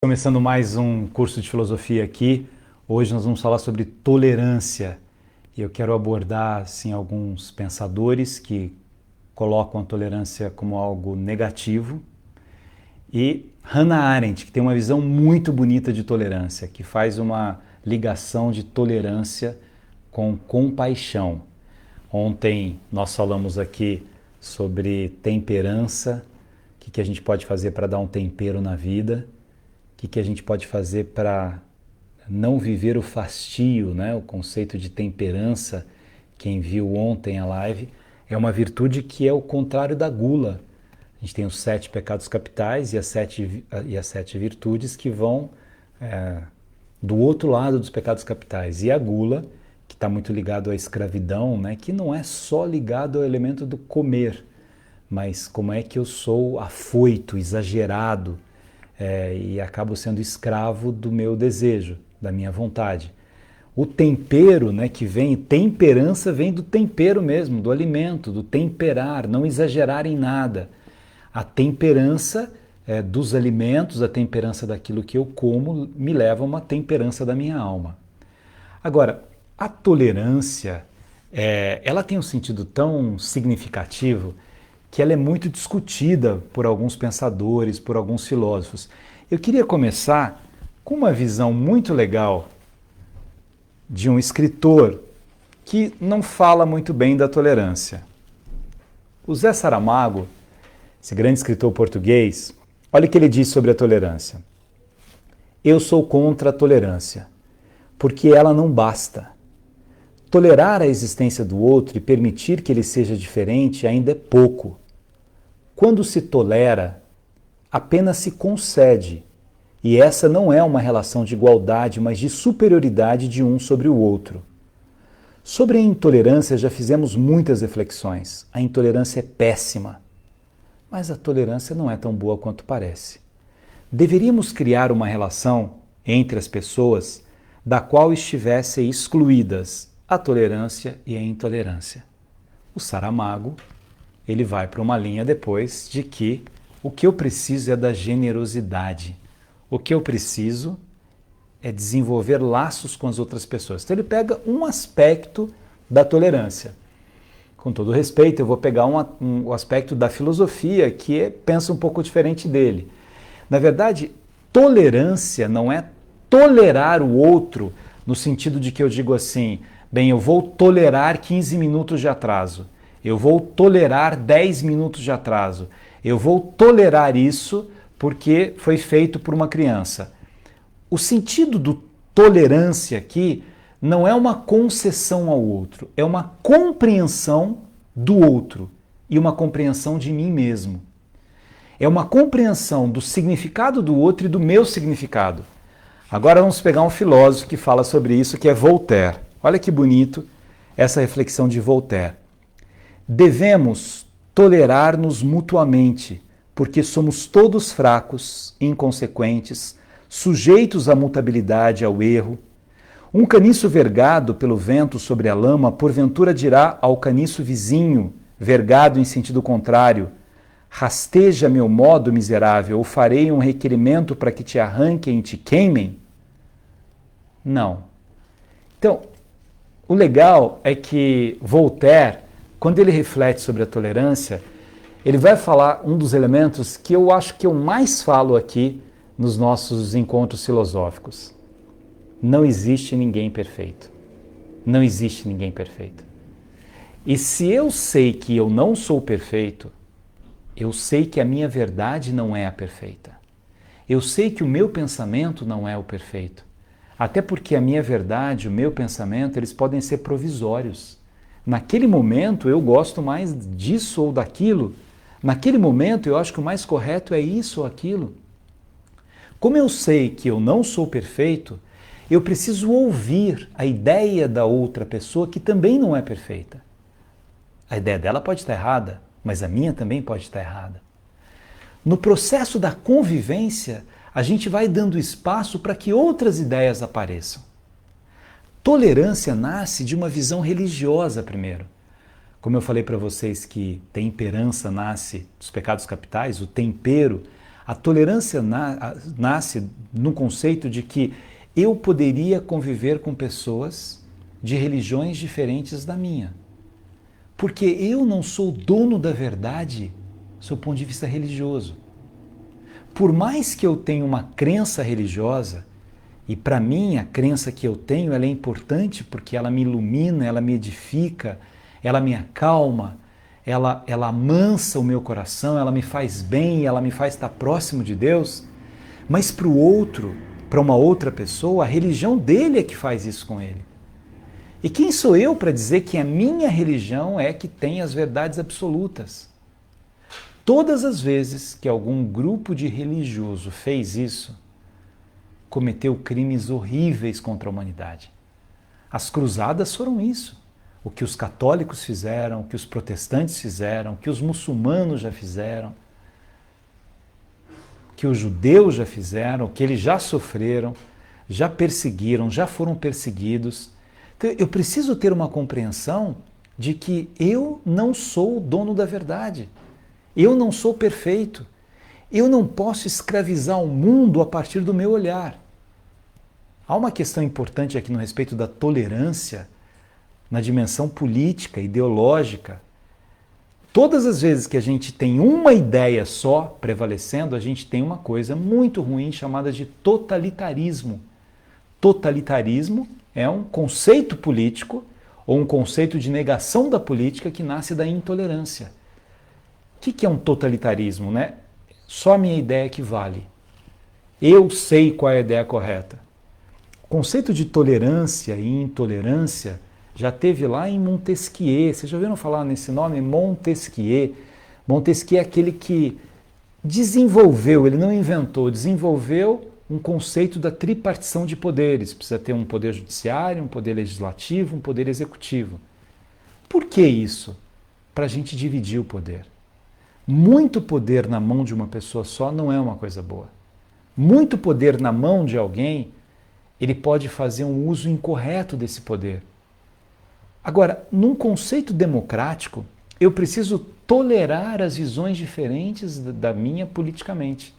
Começando mais um curso de filosofia aqui. Hoje nós vamos falar sobre tolerância. E eu quero abordar assim, alguns pensadores que colocam a tolerância como algo negativo. E Hannah Arendt, que tem uma visão muito bonita de tolerância, que faz uma ligação de tolerância com compaixão. Ontem nós falamos aqui sobre temperança, o que a gente pode fazer para dar um tempero na vida. O que a gente pode fazer para não viver o fastio, né? O conceito de temperança, quem viu ontem a live, é uma virtude que é o contrário da gula. A gente tem os 7 pecados capitais e as sete virtudes que vão do outro lado dos pecados capitais. E a gula, que está muito ligado à escravidão, né? Que não é só ligado ao elemento do comer, mas como é que eu sou afoito, exagerado, e acabo sendo escravo do meu desejo, da minha vontade. O tempero, né, que vem, temperança vem do tempero mesmo, do alimento, do temperar, não exagerar em nada. A temperança dos alimentos, a temperança daquilo que eu como, me leva a uma temperança da minha alma. Agora, a tolerância, ela tem um sentido tão significativo que ela é muito discutida por alguns pensadores, por alguns filósofos. Eu queria começar com uma visão muito legal de um escritor que não fala muito bem da tolerância. O Zé Saramago, esse grande escritor português, olha o que ele diz sobre a tolerância. Eu sou contra a tolerância, porque ela não basta. Tolerar a existência do outro e permitir que ele seja diferente ainda é pouco. Quando se tolera, apenas se concede, e essa não é uma relação de igualdade, mas de superioridade de um sobre o outro. Sobre a intolerância já fizemos muitas reflexões. A intolerância é péssima, mas a tolerância não é tão boa quanto parece. Deveríamos criar uma relação entre as pessoas da qual estivessem excluídas a tolerância e a intolerância. O Saramago, ele vai para uma linha depois de que o que eu preciso é da generosidade. O que eu preciso é desenvolver laços com as outras pessoas. Então ele pega um aspecto da tolerância. Com todo respeito, eu vou pegar um aspecto da filosofia que pensa um pouco diferente dele. Na verdade, tolerância não é tolerar o outro no sentido de que eu digo assim, bem, eu vou tolerar 15 minutos de atraso. Eu vou tolerar 10 minutos de atraso. Eu vou tolerar isso porque foi feito por uma criança. O sentido do tolerância aqui não é uma concessão ao outro, é uma compreensão do outro e uma compreensão de mim mesmo. É uma compreensão do significado do outro e do meu significado. Agora vamos pegar um filósofo que fala sobre isso, que é Voltaire. Olha que bonito essa reflexão de Voltaire. Devemos tolerar-nos mutuamente, porque somos todos fracos, inconsequentes, sujeitos à mutabilidade, ao erro. Um caniço vergado pelo vento sobre a lama, porventura dirá ao caniço vizinho, vergado em sentido contrário, rasteja meu modo miserável, ou farei um requerimento para que te arranquem e te queimem? Não. Então, o legal é que Voltaire, quando ele reflete sobre a tolerância, ele vai falar um dos elementos que eu acho que eu mais falo aqui nos nossos encontros filosóficos. Não existe ninguém perfeito. Não existe ninguém perfeito. E se eu sei que eu não sou perfeito, eu sei que a minha verdade não é a perfeita. Eu sei que o meu pensamento não é o perfeito. Até porque a minha verdade, o meu pensamento, eles podem ser provisórios. Naquele momento eu gosto mais disso ou daquilo. Naquele momento eu acho que o mais correto é isso ou aquilo. Como eu sei que eu não sou perfeito, eu preciso ouvir a ideia da outra pessoa que também não é perfeita. A ideia dela pode estar errada, mas a minha também pode estar errada. No processo da convivência, a gente vai dando espaço para que outras ideias apareçam. Tolerância nasce de uma visão religiosa primeiro. Como eu falei para vocês que temperança nasce dos pecados capitais, o tempero, A tolerância nasce no conceito de que eu poderia conviver com pessoas de religiões diferentes da minha. Porque eu não sou dono da verdade, do ponto de vista religioso. Por mais que eu tenha uma crença religiosa, e para mim a crença que eu tenho ela é importante porque ela me ilumina, ela me edifica, ela me acalma, ela amansa o meu coração, ela me faz bem, ela me faz estar próximo de Deus, mas para o outro, para uma outra pessoa, a religião dele é que faz isso com ele. E quem sou eu para dizer que a minha religião é que tem as verdades absolutas? Todas as vezes que algum grupo de religioso fez isso, cometeu crimes horríveis contra a humanidade. As cruzadas foram isso. O que os católicos fizeram, o que os protestantes fizeram, o que os muçulmanos já fizeram, o que os judeus já fizeram, o que eles já sofreram, já perseguiram, já foram perseguidos. Então, eu preciso ter uma compreensão de que eu não sou o dono da verdade. Eu não sou perfeito. Eu não posso escravizar o mundo a partir do meu olhar. Há uma questão importante aqui no respeito da tolerância na dimensão política, ideológica. Todas as vezes que a gente tem uma ideia só prevalecendo, a gente tem uma coisa muito ruim chamada de totalitarismo. Totalitarismo é um conceito político ou um conceito de negação da política que nasce da intolerância. O que é um totalitarismo, né? Só a minha ideia que vale. Eu sei qual é a ideia correta. O conceito de tolerância e intolerância já teve lá em Montesquieu. Vocês já ouviram falar nesse nome? Montesquieu. Montesquieu é aquele que desenvolveu, ele não inventou, desenvolveu um conceito da tripartição de poderes. Precisa ter um poder judiciário, um poder legislativo, um poder executivo. Por que isso? Para a gente dividir o poder. Muito poder na mão de uma pessoa só não é uma coisa boa. Muito poder na mão de alguém, ele pode fazer um uso incorreto desse poder. Agora, num conceito democrático, eu preciso tolerar as visões diferentes da minha politicamente.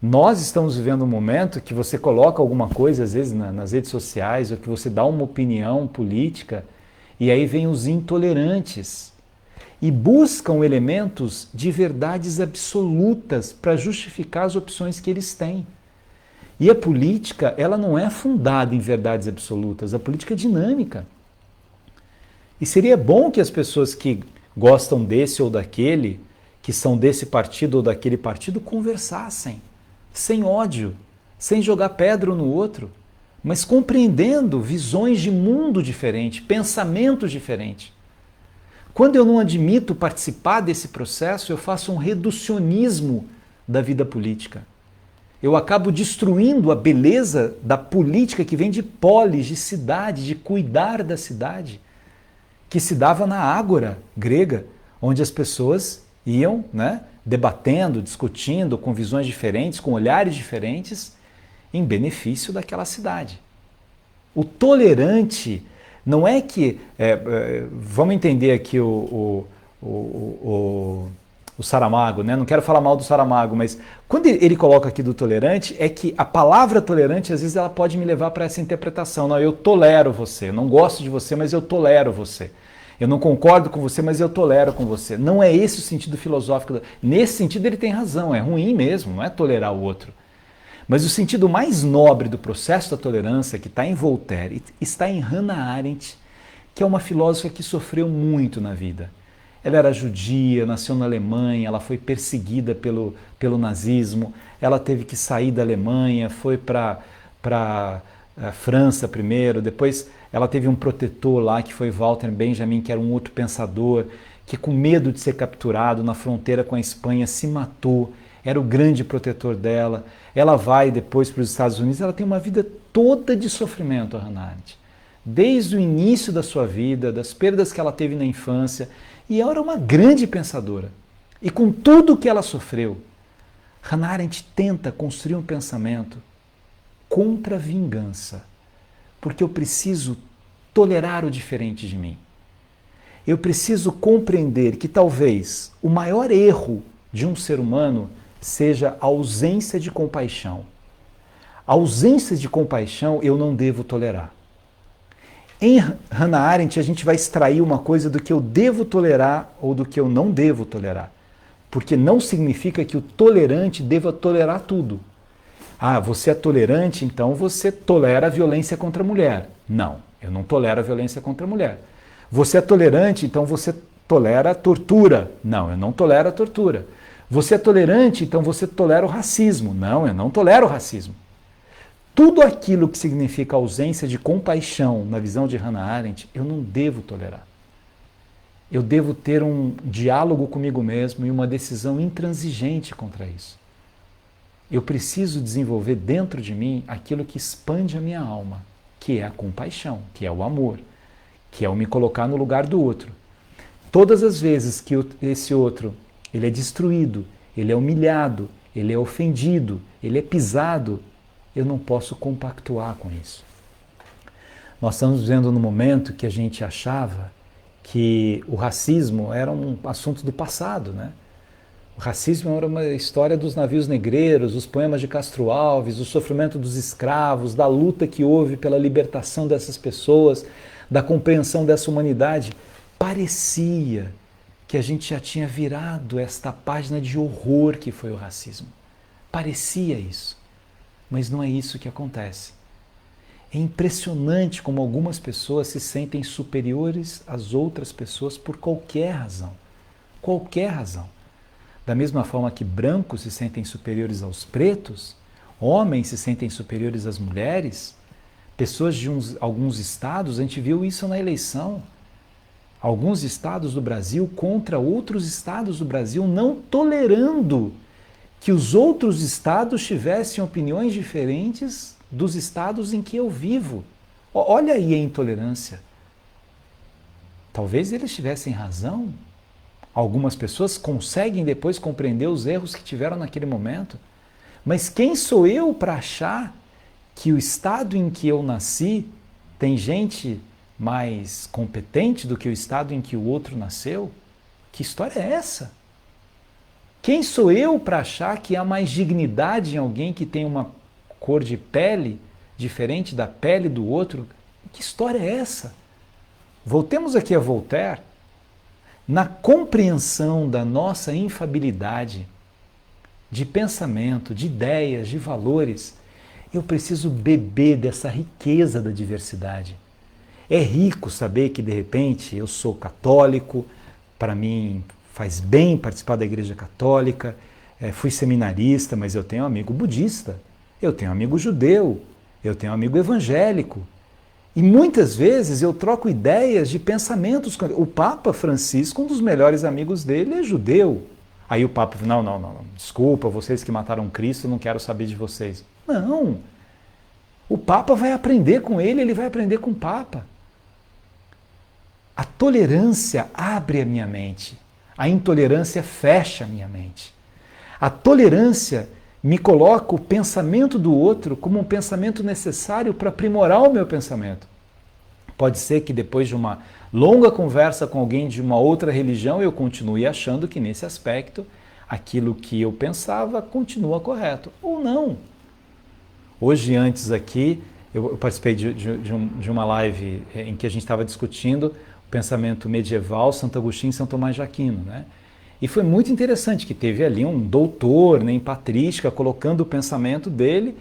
Nós estamos vivendo um momento que você coloca alguma coisa, às vezes, nas redes sociais, ou que você dá uma opinião política, e aí vem os intolerantes e buscam elementos de verdades absolutas para justificar as opções que eles têm. E a política, ela não é fundada em verdades absolutas, a política é dinâmica. E seria bom que as pessoas que gostam desse ou daquele, que são desse partido ou daquele partido, conversassem, sem ódio, sem jogar pedra um no outro, mas compreendendo visões de mundo diferente, pensamentos diferentes. Quando eu não admito participar desse processo, eu faço um reducionismo da vida política. Eu acabo destruindo a beleza da política que vem de polis, de cidade, de cuidar da cidade, que se dava na ágora grega, onde as pessoas iam, debatendo, discutindo, com visões diferentes, com olhares diferentes, em benefício daquela cidade. O tolerante não é que... vamos entender aqui o Saramago, né? Não quero falar mal do Saramago, mas quando ele coloca aqui do tolerante, é que a palavra tolerante, às vezes, ela pode me levar para essa interpretação. Não, eu tolero você, eu não gosto de você, mas eu tolero você. Eu não concordo com você, mas eu tolero com você. Não é esse o sentido filosófico. Nesse sentido, ele tem razão, é ruim mesmo, não é tolerar o outro. Mas o sentido mais nobre do processo da tolerância, que está em Voltaire, está em Hannah Arendt, que é uma filósofa que sofreu muito na vida. Ela era judia, nasceu na Alemanha, ela foi perseguida pelo nazismo, ela teve que sair da Alemanha, foi para a França primeiro, depois ela teve um protetor lá, que foi Walter Benjamin, que era um outro pensador, que com medo de ser capturado na fronteira com a Espanha se matou, era o grande protetor dela. Ela vai depois para os Estados Unidos, ela tem uma vida toda de sofrimento, a Hannah Arendt. Desde o início da sua vida, das perdas que ela teve na infância, e ela era uma grande pensadora. E com tudo que ela sofreu, Hannah Arendt tenta construir um pensamento contra a vingança, porque eu preciso tolerar o diferente de mim. Eu preciso compreender que talvez o maior erro de um ser humano seja a ausência de compaixão. A ausência de compaixão eu não devo tolerar. Em Hannah Arendt, a gente vai extrair uma coisa do que eu devo tolerar ou do que eu não devo tolerar. Porque não significa que o tolerante deva tolerar tudo. Ah, você é tolerante, então você tolera a violência contra a mulher. Não, eu não tolero a violência contra a mulher. Você é tolerante, então você tolera a tortura. Não, eu não tolero a tortura. Você é tolerante, então você tolera o racismo. Não, eu não tolero o racismo. Tudo aquilo que significa ausência de compaixão na visão de Hannah Arendt, eu não devo tolerar. Eu devo ter um diálogo comigo mesmo e uma decisão intransigente contra isso. Eu preciso desenvolver dentro de mim aquilo que expande a minha alma, que é a compaixão, que é o amor, que é o me colocar no lugar do outro. Todas as vezes que esse outro ele é destruído, ele é humilhado, ele é ofendido, ele é pisado, eu não posso compactuar com isso. Nós estamos vivendo num momento que a gente achava que o racismo era um assunto do passado, né? O racismo era uma história dos navios negreiros, os poemas de Castro Alves, o sofrimento dos escravos, da luta que houve pela libertação dessas pessoas, da compreensão dessa humanidade. Parecia que a gente já tinha virado esta página de horror que foi o racismo. Parecia isso, mas não é isso que acontece. É impressionante como algumas pessoas se sentem superiores às outras pessoas por qualquer razão. Qualquer razão. Da mesma forma que brancos se sentem superiores aos pretos, homens se sentem superiores às mulheres, pessoas de alguns estados, a gente viu isso na eleição. Alguns estados do Brasil contra outros estados do Brasil, não tolerando que os outros estados tivessem opiniões diferentes dos estados em que eu vivo. Olha aí a intolerância. Talvez eles tivessem razão. Algumas pessoas conseguem depois compreender os erros que tiveram naquele momento. Mas quem sou eu para achar que o estado em que eu nasci tem gente mais competente do que o estado em que o outro nasceu? Que história é essa? Quem sou eu para achar que há mais dignidade em alguém que tem uma cor de pele diferente da pele do outro? Que história é essa? Voltemos aqui a Voltaire. Na compreensão da nossa infabilidade de pensamento, de ideias, de valores, eu preciso beber dessa riqueza da diversidade. É rico saber que, de repente, eu sou católico, para mim faz bem participar da Igreja Católica, fui seminarista, mas eu tenho um amigo budista, eu tenho um amigo judeu, eu tenho um amigo evangélico. E muitas vezes eu troco ideias de pensamentos. O Papa Francisco, um dos melhores amigos dele, é judeu. Aí o Papa, não, desculpa, vocês que mataram Cristo, não quero saber de vocês. Não, o Papa vai aprender com ele vai aprender com o Papa. A tolerância abre a minha mente, a intolerância fecha a minha mente. A tolerância me coloca o pensamento do outro como um pensamento necessário para aprimorar o meu pensamento. Pode ser que depois de uma longa conversa com alguém de uma outra religião, eu continue achando que nesse aspecto, aquilo que eu pensava continua correto. Ou não. Hoje, antes aqui, eu participei de uma live em que a gente estava discutindo o pensamento medieval, Santo Agostinho e São Tomás de Aquino, né? E foi muito interessante que teve ali um doutor, né, em patrística, colocando o pensamento dele,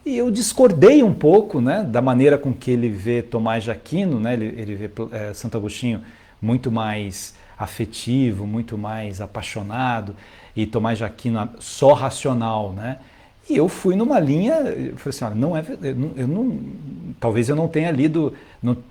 e eu discordei um pouco, né, da maneira com que ele vê Tomás de Aquino, né, ele vê Santo Agostinho muito mais afetivo, muito mais apaixonado, e Tomás de Aquino só racional, né? E eu fui numa linha, eu falei assim, olha, talvez eu não tenha lido,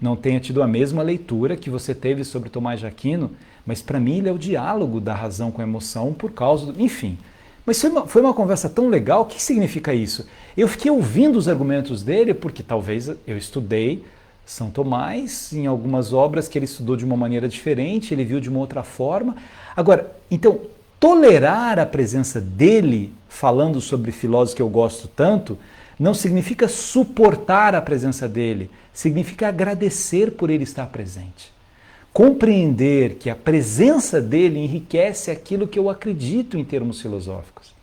não tenha tido a mesma leitura que você teve sobre Tomás de Aquino, mas para mim ele é o diálogo da razão com a emoção por causa do... Enfim, mas foi uma conversa tão legal. O que significa isso? Eu fiquei ouvindo os argumentos dele porque talvez eu estudei São Tomás em algumas obras que ele estudou de uma maneira diferente, ele viu de uma outra forma. Agora, então, tolerar a presença dele falando sobre filósofos que eu gosto tanto não significa suportar a presença dele, significa agradecer por ele estar presente. Compreender que a presença dele enriquece aquilo que eu acredito em termos filosóficos.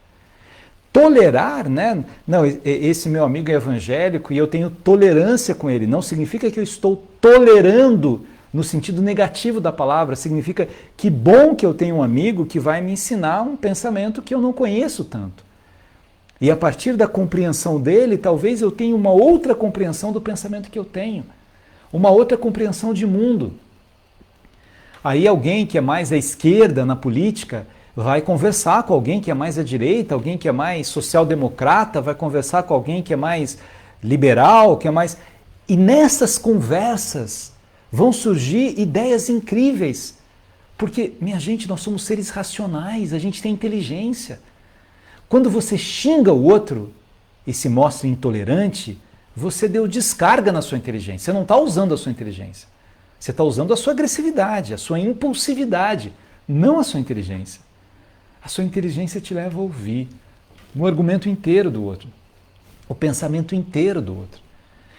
Tolerar, né? Não, esse meu amigo é evangélico e eu tenho tolerância com ele. Não significa que eu estou tolerando no sentido negativo da palavra. Significa que bom que eu tenho um amigo que vai me ensinar um pensamento que eu não conheço tanto. E a partir da compreensão dele, talvez eu tenha uma outra compreensão do pensamento que eu tenho. Uma outra compreensão de mundo. Aí alguém que é mais à esquerda na política vai conversar com alguém que é mais à direita, alguém que é mais social-democrata, vai conversar com alguém que é mais liberal, que é mais... E nessas conversas vão surgir ideias incríveis. Porque, minha gente, nós somos seres racionais, a gente tem inteligência. Quando você xinga o outro e se mostra intolerante, você deu descarga na sua inteligência. Você não está usando a sua inteligência. Você está usando a sua agressividade, a sua impulsividade, não a sua inteligência. A sua inteligência te leva a ouvir o argumento inteiro do outro, o pensamento inteiro do outro.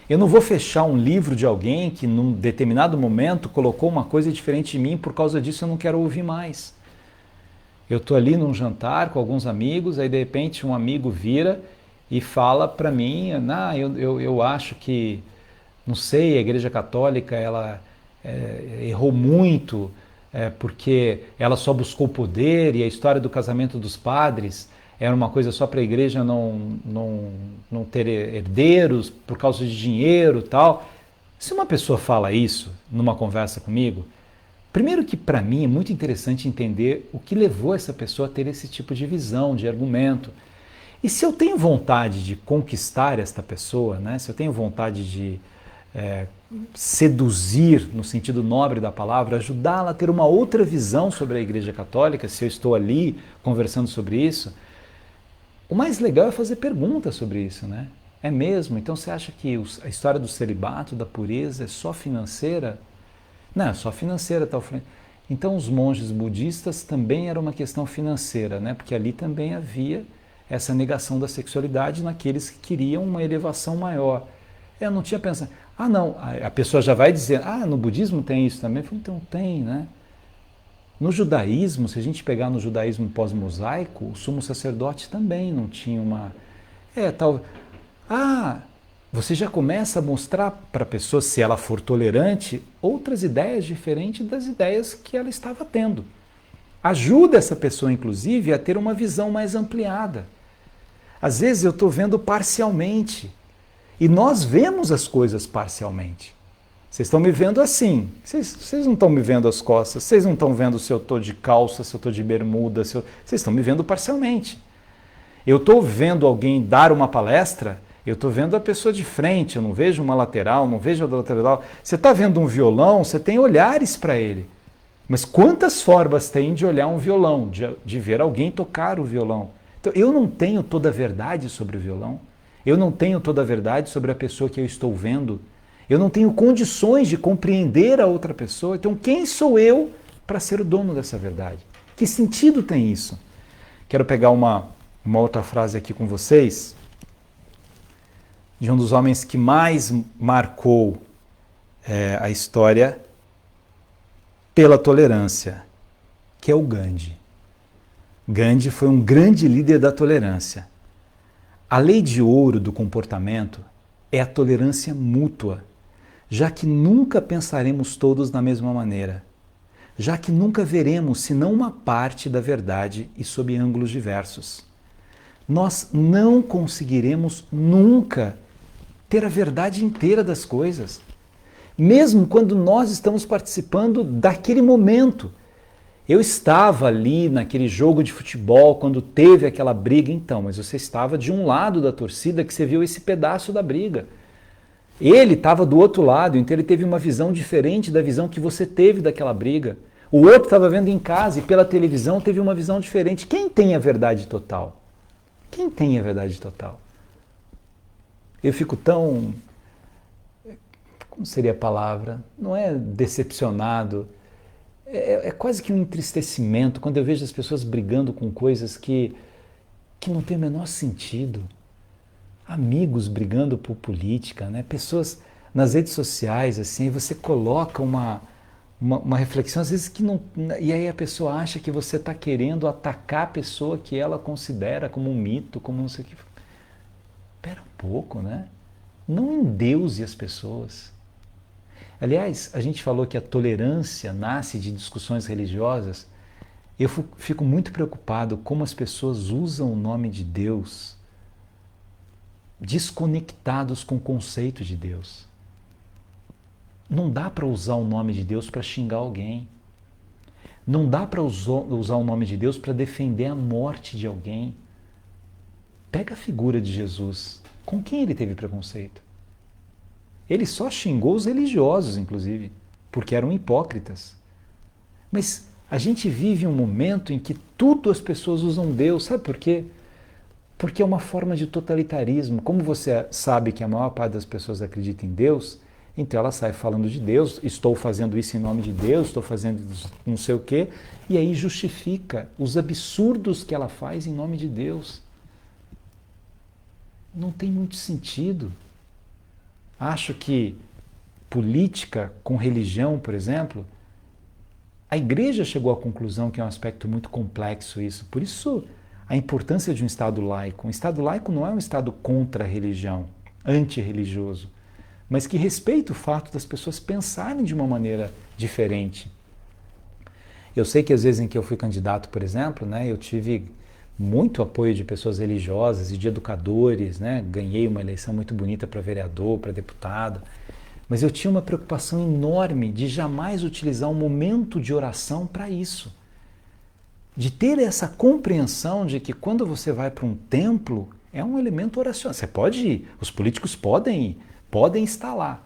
Eu não vou fechar um livro de alguém que num determinado momento colocou uma coisa diferente de mim, por causa disso eu não quero ouvir mais. Eu estou ali num jantar com alguns amigos, aí de repente um amigo vira e fala para mim, eu acho que, não sei, a Igreja Católica ela errou muito, porque ela só buscou poder e a história do casamento dos padres era uma coisa só para a igreja não ter herdeiros por causa de dinheiro e tal. Se uma pessoa fala isso numa conversa comigo, primeiro que para mim é muito interessante entender o que levou essa pessoa a ter esse tipo de visão, de argumento. E se eu tenho vontade de conquistar esta pessoa, né, se eu tenho vontade de seduzir, no sentido nobre da palavra, ajudá-la a ter uma outra visão sobre a Igreja Católica, se eu estou ali conversando sobre isso, o mais legal é fazer perguntas sobre isso, né? É mesmo? Então você acha que a história do celibato, da pureza, é só financeira? Não, é só financeira, tal. Então os monges budistas também era uma questão financeira, né? Porque ali também havia essa negação da sexualidade naqueles que queriam uma elevação maior. Eu não tinha pensado... não, a pessoa já vai dizer, no budismo tem isso também. Eu falei, então tem, né? No judaísmo, se a gente pegar no judaísmo pós-mosaico, o sumo sacerdote também não tinha uma... você já começa a mostrar para a pessoa, se ela for tolerante, outras ideias diferentes das ideias que ela estava tendo. Ajuda essa pessoa, inclusive, a ter uma visão mais ampliada. Às vezes eu estou vendo parcialmente. E nós vemos as coisas parcialmente. Vocês estão me vendo assim. Vocês não estão me vendo as costas. Vocês não estão vendo se eu estou de calça, se eu estou de bermuda. Vocês estão me vendo parcialmente. Eu estou vendo alguém dar uma palestra, eu estou vendo a pessoa de frente. Eu não vejo uma lateral, não vejo a lateral. Você está vendo um violão, você tem olhares para ele. Mas quantas formas tem de olhar um violão, de ver alguém tocar o violão? Então, eu não tenho toda a verdade sobre o violão. Eu não tenho toda a verdade sobre a pessoa que eu estou vendo. Eu não tenho condições de compreender a outra pessoa. Então, quem sou eu para ser o dono dessa verdade? Que sentido tem isso? Quero pegar uma outra frase aqui com vocês, de um dos homens que mais marcou a história pela tolerância, que é o Gandhi. Gandhi foi um grande líder da tolerância. A lei de ouro do comportamento é a tolerância mútua, já que nunca pensaremos todos da mesma maneira, já que nunca veremos senão uma parte da verdade e sob ângulos diversos. Nós não conseguiremos nunca ter a verdade inteira das coisas, mesmo quando nós estamos participando daquele momento. Eu estava ali naquele jogo de futebol quando teve aquela briga, então, mas você estava de um lado da torcida que você viu esse pedaço da briga. Ele estava do outro lado, então ele teve uma visão diferente da visão que você teve daquela briga. O outro estava vendo em casa e pela televisão teve uma visão diferente. Quem tem a verdade total? Quem tem a verdade total? Eu fico tão... Como seria a palavra? Não é decepcionado. É quase que um entristecimento quando eu vejo as pessoas brigando com coisas que não tem o menor sentido. Amigos brigando por política, né? Pessoas nas redes sociais, assim, você coloca uma uma reflexão, às vezes, que não... E aí a pessoa acha que você está querendo atacar a pessoa que ela considera como um mito, como não sei o que. Espera um pouco, né? Não endeuse as pessoas. Aliás, a gente falou que a tolerância nasce de discussões religiosas. Eu fico muito preocupado como as pessoas usam o nome de Deus desconectados com o conceito de Deus. Não dá para usar o nome de Deus para xingar alguém. Não dá para usar o nome de Deus para defender a morte de alguém. Pega a figura de Jesus. Com quem ele teve preconceito? Ele só xingou os religiosos, inclusive, porque eram hipócritas. Mas a gente vive um momento em que tudo as pessoas usam Deus. Sabe por quê? Porque é uma forma de totalitarismo. Como você sabe que a maior parte das pessoas acredita em Deus, então ela sai falando de Deus, estou fazendo isso em nome de Deus, estou fazendo não sei o quê, e aí justifica os absurdos que ela faz em nome de Deus. Não tem muito sentido. Acho que política com religião, por exemplo, a igreja chegou à conclusão que é um aspecto muito complexo isso. Por isso, a importância de um Estado laico. Um Estado laico não é um Estado contra a religião, antirreligioso, mas que respeita o fato das pessoas pensarem de uma maneira diferente. Eu sei que às vezes em que eu fui candidato, por exemplo, né, eu tive muito apoio de pessoas religiosas e de educadores, né, ganhei uma eleição muito bonita para vereador, para deputado, mas eu tinha uma preocupação enorme de jamais utilizar um momento de oração para isso. De ter essa compreensão de que quando você vai para um templo, é um elemento oracional. Você pode ir, os políticos podem estar lá,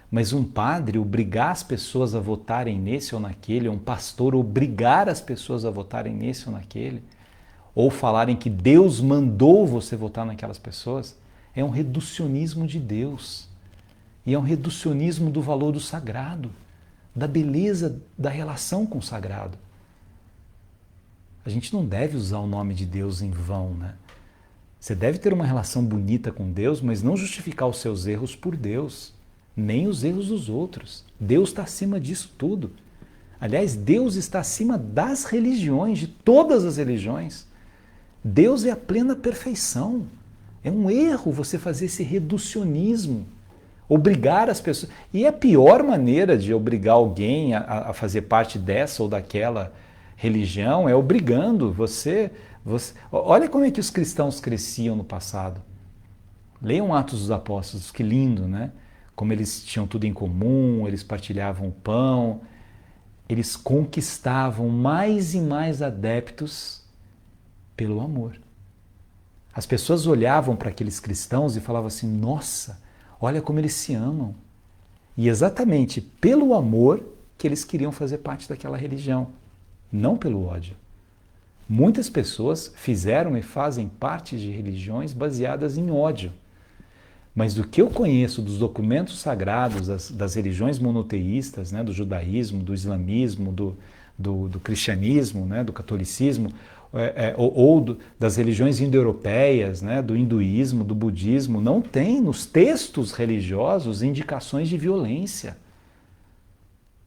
mas um padre obrigar as pessoas a votarem nesse ou naquele, um pastor obrigar as pessoas a votarem nesse ou naquele, ou falarem que Deus mandou você votar naquelas pessoas, é um reducionismo de Deus. E é um reducionismo do valor do sagrado, da beleza da relação com o sagrado. A gente não deve usar o nome de Deus em vão, né? Você deve ter uma relação bonita com Deus, mas não justificar os seus erros por Deus, nem os erros dos outros. Deus está acima disso tudo. Aliás, Deus está acima das religiões, de todas as religiões. Deus é a plena perfeição. É um erro você fazer esse reducionismo, obrigar as pessoas. E a pior maneira de obrigar alguém a fazer parte dessa ou daquela religião é obrigando você. Olha como é que os cristãos cresciam no passado. Leiam Atos dos Apóstolos, que lindo, né? Como eles tinham tudo em comum, eles partilhavam o pão, eles conquistavam mais e mais adeptos pelo amor. As pessoas olhavam para aqueles cristãos e falavam assim, nossa, olha como eles se amam. E exatamente pelo amor que eles queriam fazer parte daquela religião, não pelo ódio. Muitas pessoas fizeram e fazem parte de religiões baseadas em ódio. Mas do que eu conheço dos documentos sagrados das religiões monoteístas, né, do judaísmo, do islamismo, do cristianismo, né, do catolicismo, das religiões indo-europeias, né, do hinduísmo, do budismo, não tem nos textos religiosos indicações de violência.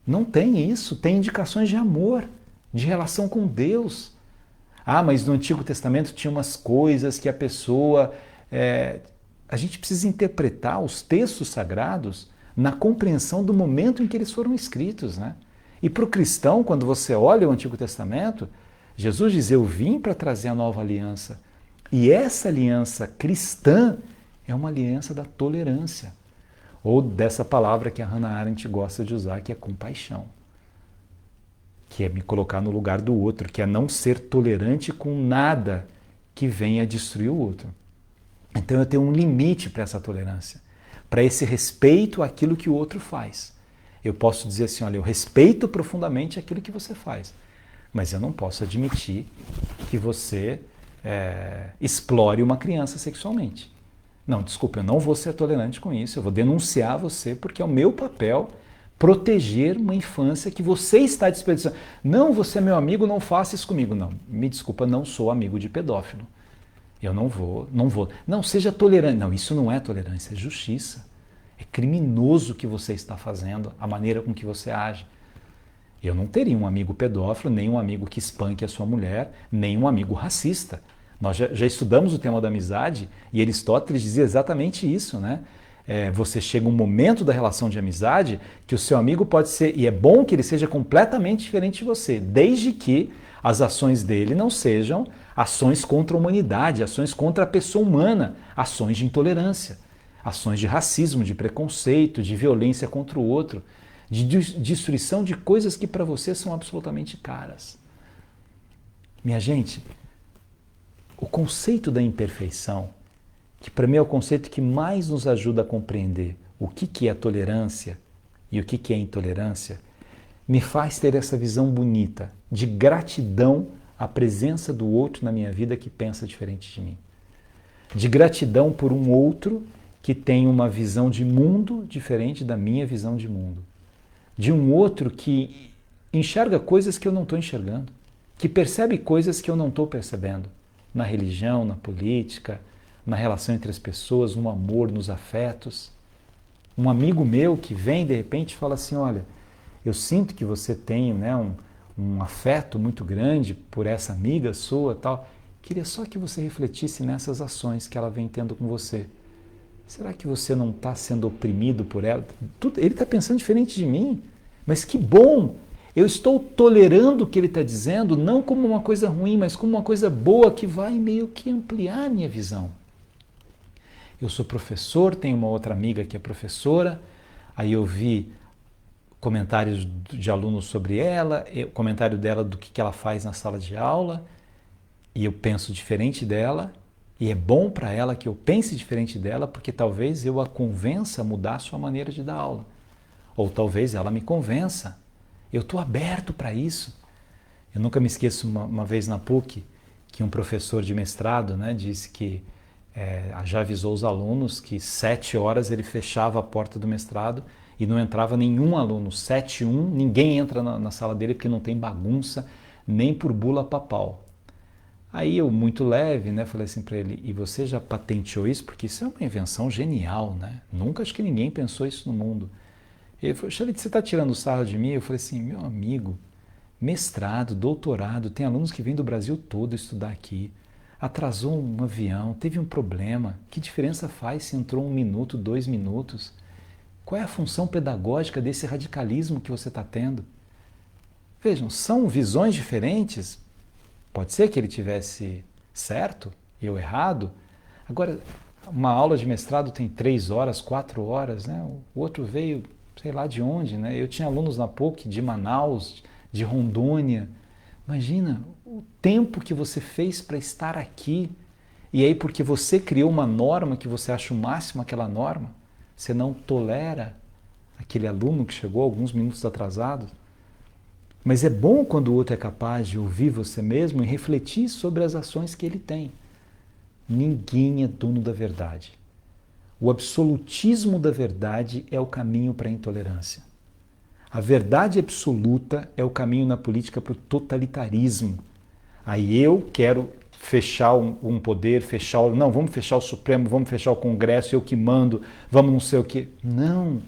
Não tem isso, tem indicações de amor, de relação com Deus. Ah, mas no Antigo Testamento tinha umas coisas que a pessoa... A gente precisa interpretar os textos sagrados na compreensão do momento em que eles foram escritos, né? E para o cristão, quando você olha o Antigo Testamento, Jesus diz, eu vim para trazer a nova aliança. E essa aliança cristã é uma aliança da tolerância. Ou dessa palavra que a Hannah Arendt gosta de usar, que é compaixão. Que é me colocar no lugar do outro, que é não ser tolerante com nada que venha destruir o outro. Então eu tenho um limite para essa tolerância, para esse respeito àquilo que o outro faz. Eu posso dizer assim, olha, eu respeito profundamente aquilo que você faz, mas eu não posso admitir que você explore uma criança sexualmente. Não, desculpa, eu não vou ser tolerante com isso, eu vou denunciar você porque é o meu papel proteger uma infância que você está desperdiçando. Não, você é meu amigo, não faça isso comigo. Não, me desculpa, não sou amigo de pedófilo. Eu não vou. Não, seja tolerante. Não, isso não é tolerância, é justiça. É criminoso o que você está fazendo, a maneira com que você age. Eu não teria um amigo pedófilo, nem um amigo que espanque a sua mulher, nem um amigo racista. Nós já estudamos o tema da amizade e Aristóteles dizia exatamente isso, né? Você chega um momento da relação de amizade que o seu amigo pode ser, e é bom que ele seja completamente diferente de você, desde que as ações dele não sejam ações contra a humanidade, ações contra a pessoa humana, ações de intolerância, ações de racismo, de preconceito, de violência contra o outro, de destruição de coisas que para você são absolutamente caras. Minha gente, o conceito da imperfeição, que para mim é o conceito que mais nos ajuda a compreender o que é tolerância e o que é intolerância, me faz ter essa visão bonita de gratidão à presença do outro na minha vida que pensa diferente de mim. De gratidão por um outro que tem uma visão de mundo diferente da minha visão de mundo. De um outro que enxerga coisas que eu não estou enxergando, que percebe coisas que eu não estou percebendo, na religião, na política, na relação entre as pessoas, no amor, nos afetos. Um amigo meu que vem de repente e fala assim, olha, eu sinto que você tem, né, um afeto muito grande por essa amiga sua, tal. Queria só que você refletisse nessas ações que ela vem tendo com você. Será que você não está sendo oprimido por ela? Ele está pensando diferente de mim, mas que bom! Eu estou tolerando o que ele está dizendo, não como uma coisa ruim, mas como uma coisa boa que vai meio que ampliar a minha visão. Eu sou professor, tenho uma outra amiga que é professora, aí eu vi comentários de alunos sobre ela, comentário dela do que ela faz na sala de aula, e eu penso diferente dela, e é bom para ela que eu pense diferente dela, porque talvez eu a convença a mudar a sua maneira de dar aula. Ou talvez ela me convença. Eu estou aberto para isso. Eu nunca me esqueço uma vez na PUC, que um professor de mestrado, né, disse que já avisou os alunos que 7 horas ele fechava a porta do mestrado e não entrava nenhum aluno. 7:1, ninguém entra na sala dele porque não tem bagunça, nem por bula papal. Aí eu, muito leve, né, falei assim para ele, e você já patenteou isso? Porque isso é uma invenção genial, né? Nunca acho que ninguém pensou isso no mundo. Ele falou, Xalit, você está tirando sarro de mim? Eu falei assim, meu amigo, mestrado, doutorado, tem alunos que vêm do Brasil todo estudar aqui. Atrasou um avião, teve um problema. Que diferença faz se entrou 1 minuto, 2 minutos? Qual é a função pedagógica desse radicalismo que você está tendo? Vejam, são visões diferentes. Pode ser que ele tivesse certo e eu errado. Agora, uma aula de mestrado tem 3 horas, 4 horas, né? O outro veio, sei lá de onde, né? Eu tinha alunos na PUC de Manaus, de Rondônia. Imagina o tempo que você fez para estar aqui. E aí, porque você criou uma norma que você acha o máximo aquela norma, você não tolera aquele aluno que chegou alguns minutos atrasado. Mas é bom quando o outro é capaz de ouvir você mesmo e refletir sobre as ações que ele tem. Ninguém é dono da verdade. O absolutismo da verdade é o caminho para a intolerância. A verdade absoluta é o caminho na política para o totalitarismo. Aí eu quero fechar um poder, não, vamos fechar o Supremo, vamos fechar o Congresso, eu que mando, vamos não sei o quê. Não,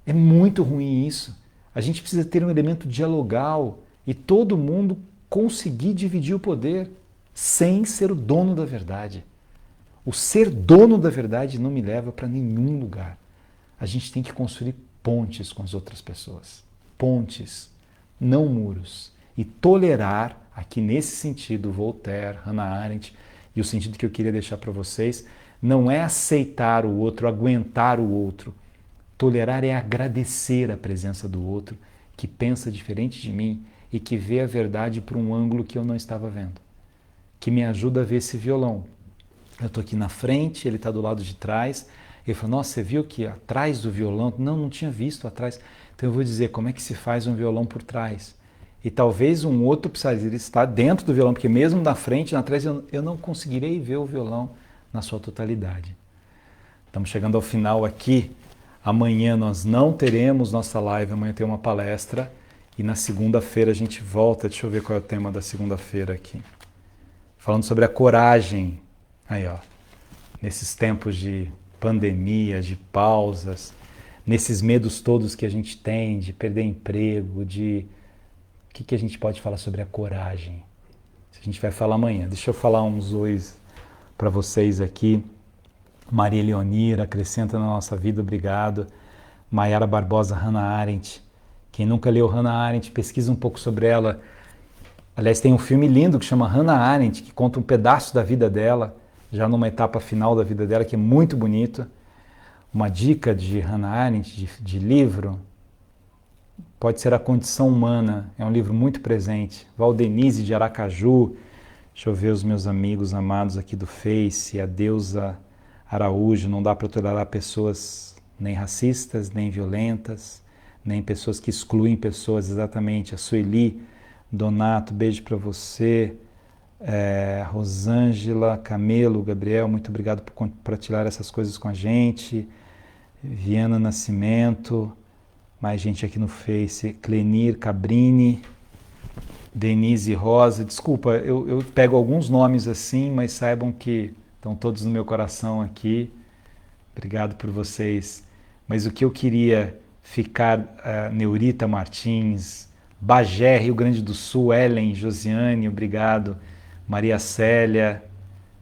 é muito ruim isso. A gente precisa ter um elemento dialogal e todo mundo conseguir dividir o poder sem ser o dono da verdade. O ser dono da verdade não me leva para nenhum lugar. A gente tem que construir pontes com as outras pessoas. Pontes, não muros. E tolerar, aqui nesse sentido, Voltaire, Hannah Arendt, e o sentido que eu queria deixar para vocês, não é aceitar o outro, aguentar o outro. Tolerar é agradecer a presença do outro, que pensa diferente de mim e que vê a verdade por um ângulo que eu não estava vendo. Que me ajuda a ver esse violão. Eu estou aqui na frente, ele está do lado de trás. Ele falou, nossa, você viu que atrás do violão? Não tinha visto atrás. Então eu vou dizer como é que se faz um violão por trás. E talvez um outro precisaria estar dentro do violão, porque mesmo na frente, na trás, eu não conseguirei ver o violão na sua totalidade. Estamos chegando ao final aqui. Amanhã nós não teremos nossa live, amanhã tem uma palestra. E na segunda-feira a gente volta. Deixa eu ver qual é o tema da segunda-feira aqui. Falando sobre a coragem. Aí, ó. Nesses tempos de pandemia, de pausas, nesses medos todos que a gente tem de perder emprego, de que a gente pode falar sobre a coragem? A gente vai falar amanhã. Deixa eu falar uns ois para vocês aqui. Maria Leonira, acrescenta na nossa vida, obrigado. Maiara Barbosa, Hannah Arendt. Quem nunca leu Hannah Arendt, pesquisa um pouco sobre ela. Aliás, tem um filme lindo que chama Hannah Arendt, que conta um pedaço da vida dela, já numa etapa final da vida dela, que é muito bonito. Uma dica de Hannah Arendt, de livro, pode ser A Condição Humana, é um livro muito presente. Valdenise de Aracaju, deixa eu ver os meus amigos amados aqui do Face, a Deusa Araújo, não dá para tolerar pessoas nem racistas, nem violentas, nem pessoas que excluem pessoas, exatamente. A Sueli Donato, beijo para você. Rosângela, Camelo, Gabriel, muito obrigado por compartilhar essas coisas com a gente. Viana Nascimento, mais gente aqui no Face. Clenir Cabrini, Denise Rosa, desculpa, eu pego alguns nomes assim, mas saibam que estão todos no meu coração aqui. Obrigado por vocês. Mas o que eu queria ficar, Neurita Martins, Bagé, Rio Grande do Sul, Ellen, Josiane, obrigado. Maria Célia.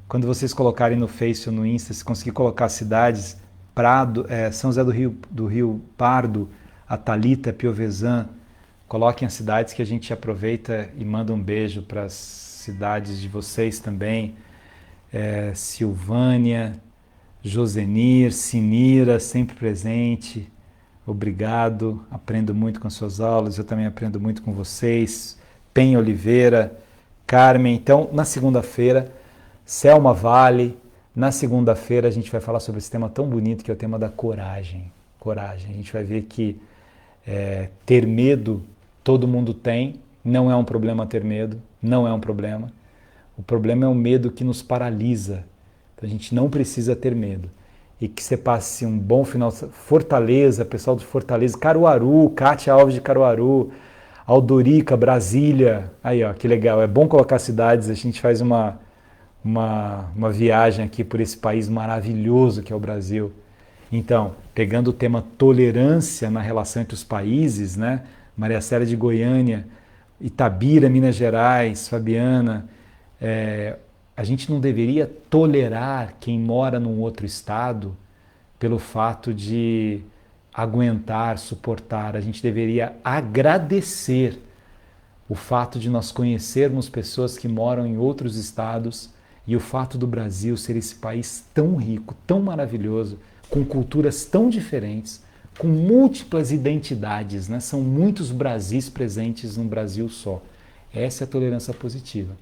Quando vocês colocarem no Face ou no Insta, se conseguir colocar cidades, Prado, São José do Rio Pardo, a Thalita Piovesan, coloquem as cidades que a gente aproveita e manda um beijo para as cidades de vocês também. Silvânia, Josenir, Sinira, sempre presente. Obrigado, aprendo muito com suas aulas, eu também aprendo muito com vocês. Penha Oliveira, Carmen. Então, na segunda-feira, Selma Vale. Na segunda-feira a gente vai falar sobre esse tema tão bonito que é o tema da coragem. Coragem. A gente vai ver que ter medo todo mundo tem, não é um problema ter medo, não é um problema. O problema é o medo que nos paralisa. Então a gente não precisa ter medo. E que você passe um bom final. Fortaleza, pessoal de Fortaleza, Caruaru, Kátia Alves de Caruaru, Aldorica, Brasília. Aí, ó, que legal. É bom colocar cidades, a gente faz uma viagem aqui por esse país maravilhoso que é o Brasil. Então, pegando o tema tolerância na relação entre os países, né? Maria Célia de Goiânia, Itabira, Minas Gerais, Fabiana, a gente não deveria tolerar quem mora num outro estado pelo fato de aguentar, suportar. A gente deveria agradecer o fato de nós conhecermos pessoas que moram em outros estados e o fato do Brasil ser esse país tão rico, tão maravilhoso, com culturas tão diferentes, com múltiplas identidades, né? São muitos Brasis presentes num Brasil só. Essa é a tolerância positiva.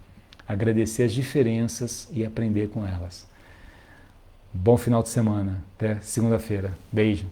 Agradecer as diferenças e aprender com elas. Bom final de semana. Até segunda-feira. Beijo.